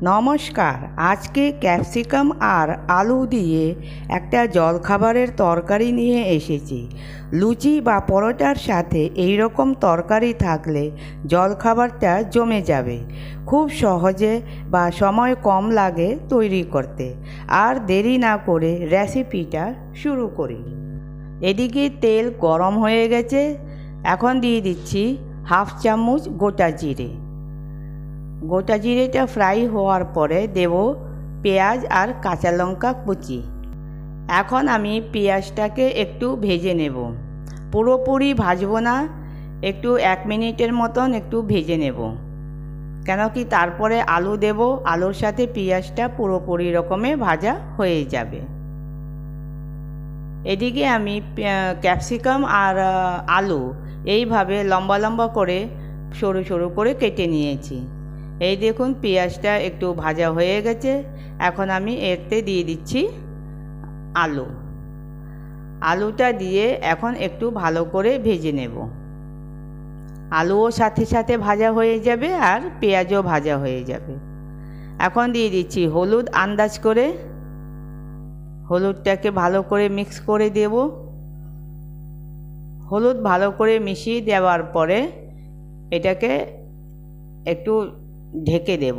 নমস্কার। আজকে ক্যাপসিকাম আর আলু দিয়ে একটা জলখাবারের তরকারি নিয়ে এসেছি। লুচি বা পরোটার সাথে এই রকম তরকারি থাকলে জলখাবারটা জমে যাবে। খুব সহজে বা সময় কম লাগে তৈরি করতে। আর দেরি না করে রেসিপিটা শুরু করি। এদিকে তেল গরম হয়ে গেছে, এখন দিয়ে দিচ্ছি 1/2 চামচ গোটা জিরে। গোটা জিরেটা ফ্রাই হওয়ার পরে দেব পেঁয়াজ আর কাঁচা লঙ্কা কুচি। এখন আমি পেঁয়াজটাকে একটু ভেজে নেব, পুরোপুরি ভাজবো না, একটু 1 মিনিটের মতন একটু ভেজে নেব। কেন কি তারপরে আলু দেব, আলুর সাথে পেঁয়াজটা পুরোপুরি রকমে ভাজা হয়ে যাবে। এদিকে আমি ক্যাপসিকাম আর আলু এইভাবে লম্বা লম্বা করে সরু সরু করে কেটে নিয়েছি। এই দেখুন পেঁয়াজটা একটু ভাজা হয়ে গেছে। এখন আমি এতে দিয়ে দিচ্ছি আলুটা দিয়ে এখন একটু ভালো করে ভেজে নেব। আলুও সাথে সাথে ভাজা হয়ে যাবে আর পেঁয়াজও ভাজা হয়ে যাবে। এখন দিয়ে দিচ্ছি হলুদ আন্দাজ করে। হলুদটাকে ভালো করে মিক্স করে দেব। হলুদ ভালো করে মিশিয়ে দেওয়ার পরে এটাকে একটু ঢেকে দেব।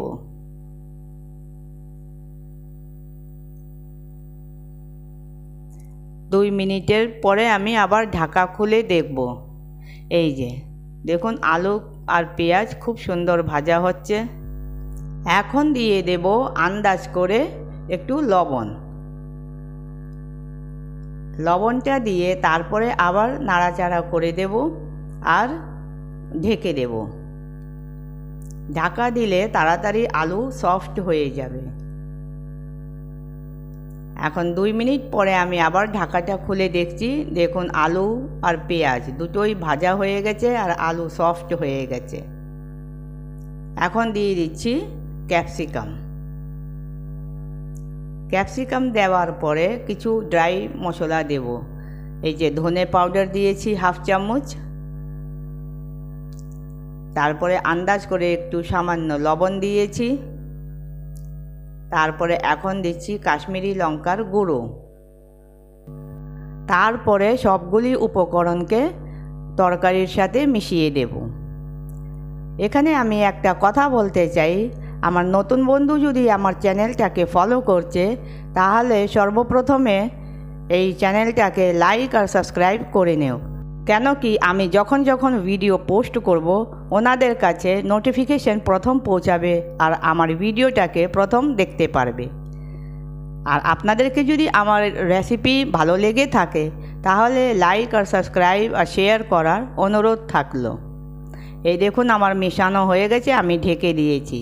2 মিনিটের পরে আমি আবার ঢাকা খুলে দেখব। এই যে দেখুন আলু আর পেঁয়াজ খুব সুন্দর ভাজা হচ্ছে। এখন দিয়ে দেব আন্দাজ করে একটু লবণটা দিয়ে তারপরে আবার নাড়াচাড়া করে দেব আর ঢেকে দেব। ঢাকা দিলে তাড়াতাড়ি আলু সফট হয়ে যাবে। এখন 2 মিনিট পরে আমি আবার ঢাকাটা খুলে দেখছি। দেখুন আলু আর পেঁয়াজ দুটোই ভাজা হয়ে গেছে আর আলু সফট হয়ে গেছে। এখন দিয়ে দিচ্ছি ক্যাপসিকাম দেওয়ার পরে কিছু ড্রাই মশলা দেব। এই যে ধনে পাউডার দিয়েছি 1/2 চামচ, তারপরে আন্দাজ করে একটু সামান্য লবণ দিয়েছি, তারপরে এখন দিচ্ছি কাশ্মীরি লঙ্কার গুঁড়ো। তারপরে সবগুলি উপকরণকে তরকারির সাথে মিশিয়ে দেব। এখানে আমি একটা কথা বলতে চাই, আমার নতুন বন্ধু যদি আমার চ্যানেলটাকে ফলো করছে তাহলে সর্বপ্রথমে এই চ্যানেলটাকে লাইক আর সাবস্ক্রাইব করে নেও। কেন কি আমি যখন যখন ভিডিও পোস্ট করব ওনাদের কাছে নোটিফিকেশন প্রথম পৌঁছাবে আর আমার ভিডিওটাকে প্রথম দেখতে পারবে। আর আপনাদেরকে যদি আমার রেসিপি ভালো লেগে থাকে তাহলে লাইক আর সাবস্ক্রাইব আর শেয়ার করার অনুরোধ থাকলো। এই দেখুন আমার মেশানো হয়ে গেছে, আমি ঢেকে দিয়েছি।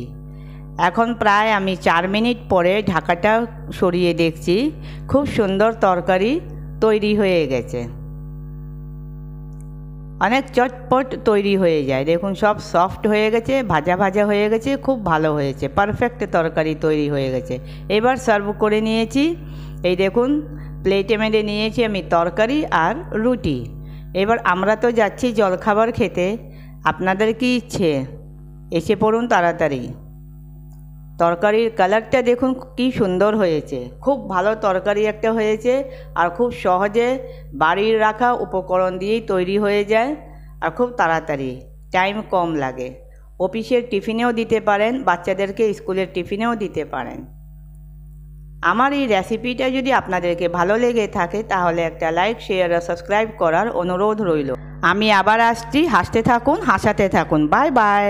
এখন প্রায় আমি 4 মিনিট পরে ঢাকাটা সরিয়ে দেখছি, খুব সুন্দর তরকারি তৈরি হয়ে গেছে। অনেক চটপট তৈরি হয়ে যায়। দেখুন সব সফট হয়ে গেছে, ভাজা ভাজা হয়ে গেছে, খুব ভালো হয়েছে, পারফেক্ট তরকারি তৈরি হয়ে গেছে। এবার সার্ভ করে নিয়েছি। এই দেখুন প্লেটে মেরে নিয়েছি আমি তরকারি আর রুটি। এবার আমরা তো যাচ্ছি জলখাবার খেতে, আপনাদের কি ইচ্ছে এসে পড়ুন তাড়াতাড়ি। তরকারির কালারটা দেখুন কি সুন্দর হয়েছে, খুব ভালো তরকারি একটা হয়েছে আর খুব সহজে বাড়ির রাখা উপকরণ দিয়েই তৈরি হয়ে যায় আর খুব তাড়াতাড়ি, টাইম কম লাগে। অফিসের টিফিনেও দিতে পারেন, বাচ্চাদেরকে স্কুলের টিফিনেও দিতে পারেন। আমার এই রেসিপিটা যদি আপনাদেরকে ভালো লেগে থাকে তাহলে একটা লাইক শেয়ার আর সাবস্ক্রাইব করার অনুরোধ রইল। আমি আবার আসছি, হাসতে থাকুন, হাসাতে থাকুন। Bye bye.